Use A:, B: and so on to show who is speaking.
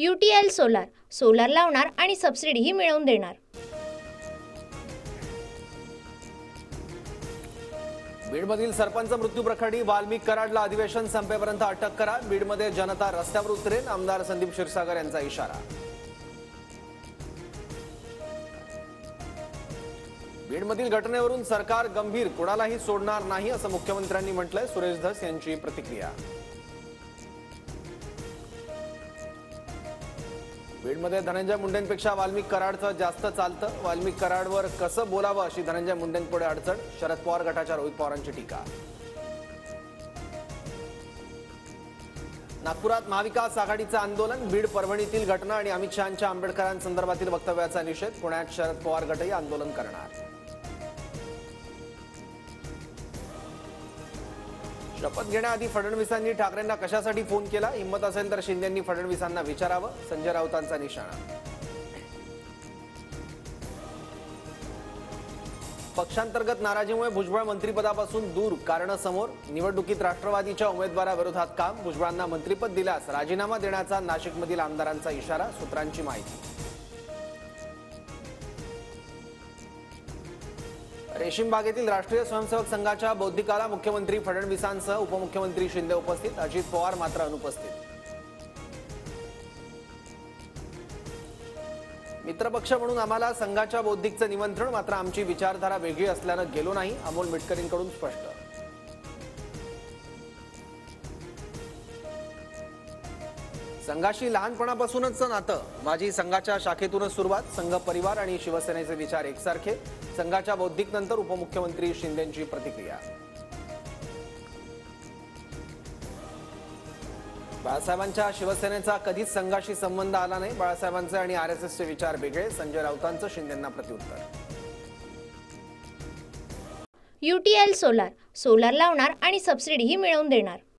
A: UTL solar solar लावणार आणि सबसिडीही मिळवून देणार।
B: बीडमधील सरपंच मृत्यू प्रकरणी वाल्मिक कराडला अधिवेशन संपेपर्यंत अटक करा। बीडमध्ये जनता रस्त्यावर उतरेल, आमदार संदीप क्षीरसागर यांचा इशारा। बीडमधील घटनेवरून सरकार गंभीर, कोणालाही सोडणार नाही असं मुख्यमंत्र्यांनी म्हटलंय। सुरेश धस यांची प्रतिक्रिया। बीडमध्ये धनंजय मुंडेंपेक्षा वाल्मिक कराडचं जास्त चालतं। वाल्मिक कराडवर कसं बोलावं अशी धनंजय मुंडेंपुढे अडचण। शरद पवार गटाच्या रोहित पवारांची टीका। नागपुरात महाविकास आघाडीचं आंदोलन। बीड परभणीतील घटना आणि अमित शहांच्या आंबेडकरांसंदर्भातील वक्तव्याचा निषेध। पुण्यात शरद पवार गटही आंदोलन करणार। शपथ घेण्याआधी फडणवीसांनी ठाकरेंना कशासाठी फोन केला? हिंमत असेल तर शिंदेंनी फडणवीसांना विचारावं, संजय राऊतांचा निशाणा। पक्षांतर्गत नाराजीमुळे भुजबळ मंत्रिपदापासून दूर, कारण समोर। निवडणुकीत राष्ट्रवादीच्या उमेदवाराविरोधात काम। भुजबळांना मंत्रिपद दिल्यास राजीनामा देण्याचा नाशिकमधील आमदारांचा इशारा, सूत्रांची माहिती। रेशीम बागेतील राष्ट्रीय स्वयंसेवक संघाच्या बौद्धिकाला मुख्यमंत्री फडणवीसांसह उपमुख्यमंत्री शिंदे उपस्थित। अजित पवार मात्र अनुपस्थित। मित्रपक्ष म्हणून आम्हाला संघाच्या बौद्धिकचं निमंत्रण, मात्र आमची विचारधारा वेगळी असल्यानं गेलो नाही, अमोल मिटकरींकडून स्पष्ट। संघाशी लहानपणापासूनच नातं, माझी संघाच्या शाखेतूनच सुरुवात। संघ परिवार आणि शिवसेनेचे विचार एकसारखे। संघाच्या बौद्धिक नंतर उपमुख्यमंत्री शिंदेंची प्रतिक्रिया। बाळासाहेबांच्या शिवसेनेचा कधीच संघाशी संबंध आला नाही। बाळासाहेबांचे आणि RSSचे विचार वेगळे, संजय राऊतांचं शिंदेंना प्रत्युत्तर।
A: UTL सोलार सोलार लावणार आणि सबसिडीही मिळवून देणार।